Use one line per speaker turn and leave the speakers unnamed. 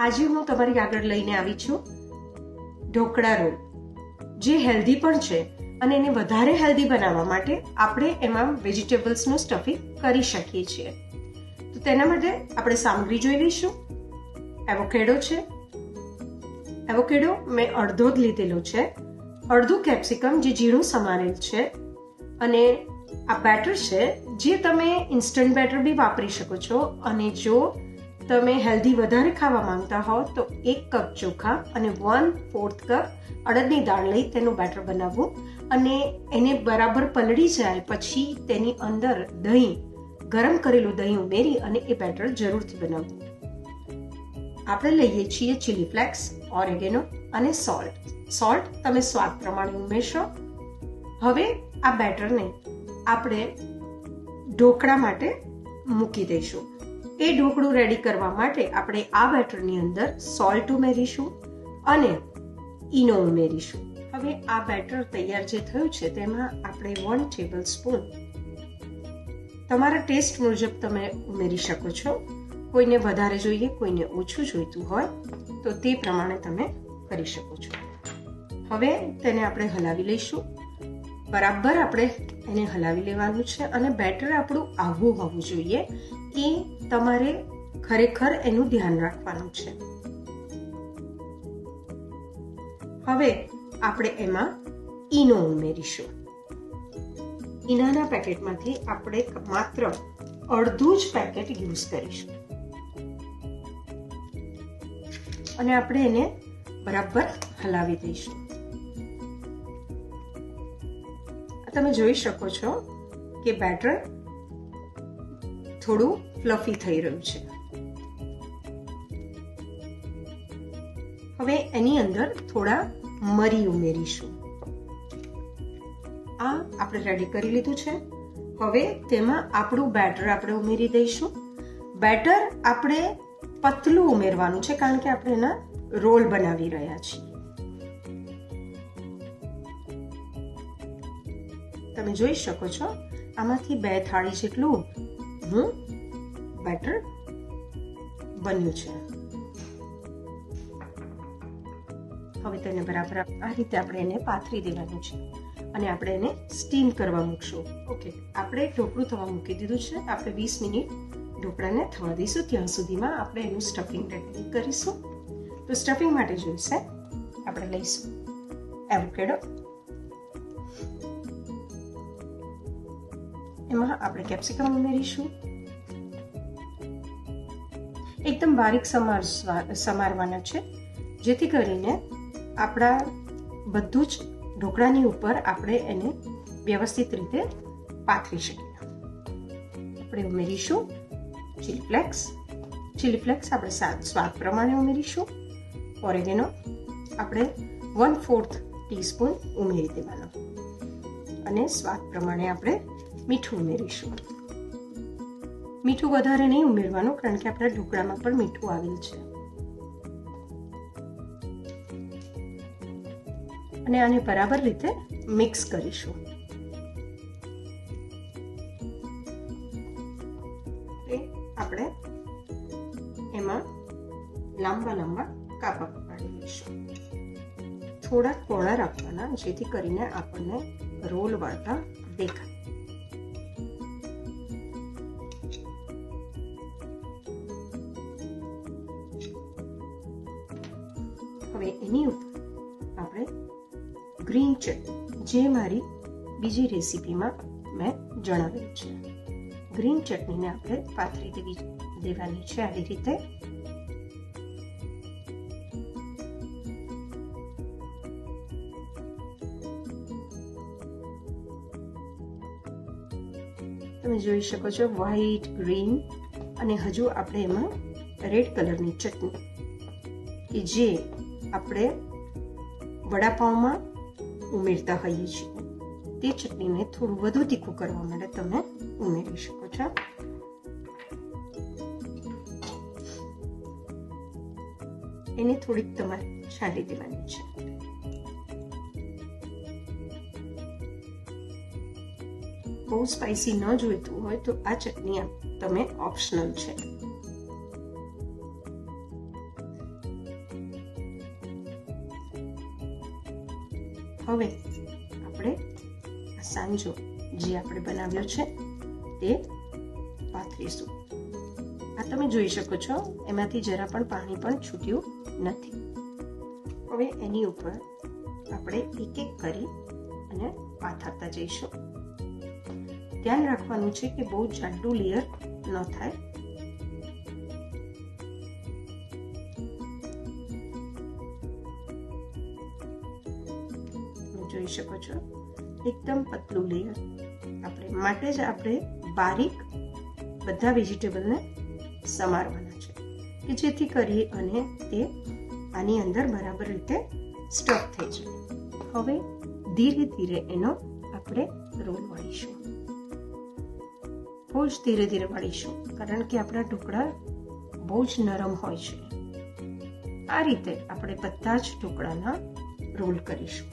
આજે હું તમારી આગળ લઈને આવી છું ઢોકળા રોલ, જે હેલ્ધી પણ છે અને એને વધારે હેલ્ધી બનાવવા માટે આપણે એમાં વેજીટેબલ્સનું સ્ટફિંગ કરી શકીએ છીએ. તો તેના માટે આપણે સામગ્રી જોઈ લઈશું. એવોકેડો છે. એવોકેડો મેં અડધો જ લીધેલો છે. અડધું કેપ્સિકમ જે ઝીણું સમારેલ છે. અને આ બેટર છે જે તમે ઇન્સ્ટન્ટ બેટર બી વાપરી શકો છો. અને જો તમે હેલ્ધી વધારે ખાવા માંગતા હો તો 1 કપ ચોખા અને 1/4 કપ અડદની દાળ લઈ તેનું બેટર બનાવવું અને એને બરાબર પલળી જાય પછી તેની અંદર દહીં, ગરમ કરેલું દહીં ઉમેરી અને એ બેટર જરૂરથી બનાવવું. આપણે લઈએ છીએ ચીલી ફ્લેક્સ, ઓરેગેનો અને સોલ્ટ. સોલ્ટ તમે સ્વાદ પ્રમાણે ઉમેરશો. હવે આ બેટરને આપણે ઢોકળા માટે મૂકી દઈશું. એ ઢોકળું રેડી કરવા માટે આપણે આ બેટરની અંદર સોલ્ટ ઉમેરીશું અને ઈનો ઉમેરીશું. હવે આ બેટર તૈયાર જે થયું છે તેમાં આપણે 1 ટેબલસ્પૂન તમારા ટેસ્ટ મુજબ તમે ઉમેરી શકો છો. કોઈને વધારે જોઈએ, કોઈને ઓછું જોઈતું હોય તો તે પ્રમાણે તમે કરી શકો છો. હવે તેને આપણે હલાવી લઈશું. બરાબર આપણે એને હલાવી લેવાનું છે અને બેટર આપણું આવું હોવું જોઈએ કે તમારે ખરેખર એનું ધ્યાન રાખવાનું છે. હવે આપણે એમાં ઈનો ઉમેરીશું. ઈનાના પેકેટમાંથી આપણે માત્ર અડધું જ પેકેટ યુઝ કરીશું અને આપણે એને બરાબર હલાવી દઈશું. તમે જોઈ શકો છો કે બેટર થોડું ફ્લફી થઈ રહ્યું છે. હવે એની અંદર થોડા મરી ઉમેરીશું. આ આપણે રેડી કરી લીધું છે. હવે તેમાં આપણું બેટર આપણે ઉમેરી દઈશું. બેટર આપણે પતલું ઉમેરવાનું છે કારણ કે આપણે એના રોલ બનાવી રહ્યા છીએ. તમે જોઈ શકો છો આમાંથી 2 થાળી જેટલું બેટર બન્યું છે. હવે તેને બરાબર આ રીતે આપણે એને પાથરી દેવાનું છે અને આપણે એને સ્ટીમ કરવા મૂકશું. ઓકે, આપણે ઢોકળું થવા મૂકી દીધું છે. આપણે 20 મિનિટ ઢોકળાને થવા દઈશું. ત્યાં સુધીમાં આપણે એનું સ્ટફિંગ રેડી કરીશું. તો સ્ટફિંગ માટે જોઈશે આપણે લઈશું એવોકેડો. એમાં આપણે કેપ્સિકમ ઉમેરીશું. એકદમ બારીક સમારવાના છે જેથી કરીને આપણા બધું જ ઢોકળાની ઉપર આપણે એને વ્યવસ્થિત રીતે પાથરી શકીએ. આપણે ઉમેરીશું ચીલી ફ્લેક્સ. ચીલી ફ્લેક્સ આપણે સ્વાદ પ્રમાણે ઉમેરીશું. ઓરેગેનો આપણે 1/4 ટીસ્પૂન ઉમેરી દેવાનો અને સ્વાદ પ્રમાણે આપણે મીઠું ઉમેરીશું. મીઠું વધારે નહીં ઉમેરવાનું કારણ કે આપણા ઢોકળામાં પણ મીઠું આવેલ છે. અને આને બરાબર રીતે મિક્સ કરીશું. આપણે એમાં લાંબા લાંબા કાપા પાડી લઈશું. થોડા પોળા રાખવાના જેથી કરીને આપણને રોલ વાળતા દેખાય. હવે એની ઉપર આપણે ગ્રીન ચટણી, જે મારી બીજી રેસીપીમાં મેં જણાવેલ છે, ગ્રીન ચટણીને આપણે પાથરી દેવાની છે આવી રીતે. તમે જોઈ શકો છો વ્હાઈટ, ગ્રીન અને હજુ આપણે એમાં રેડ કલરની ચટણી કે જે આપણે વડાપાઉંમાં ઉમેરતા હોઈએ છીએ તે ચટણીને થોડું વધુ તીખું કરવા માટે તમે ઉમેરી શકો છો. એને થોડીક તમારે છાંટી દેવાની છે. બહુ સ્પાઇસી ન જોઈતું હોય તો આ ચટણી તમે ઓપ્શનલ છે. હવે આપણે આ સાંજો જે આપણે બનાવ્યો છે તે પાથરીશું. આ તમે જોઈ શકો છો, એમાંથી જરા પણ પાણી પણ છૂટ્યું નથી. હવે એની ઉપર આપણે એક એક કરી અને પાથરતા જઈશું. ધ્યાન રાખવાનું છે કે બહુ જાડું લેયર ન થાય. જોઈ શકો છો એકદમ પતલું લેયર માટે જ આપણે બારીક બધા વેજીટેબલને સમારવાના છે કે જેથી કરી અને તે આની અંદર બરાબર રીતે સ્ટફ થઈ જાય. હવે ધીરે ધીરે એનો આપણે રોલ વાળીશું. બહુ જ ધીરે ધીરે વાળીશું કારણ કે આપણા ઢોકળા બહુ જ નરમ હોય છે. આ રીતે આપણે બધા જ ઢોકળાના રોલ કરીશું.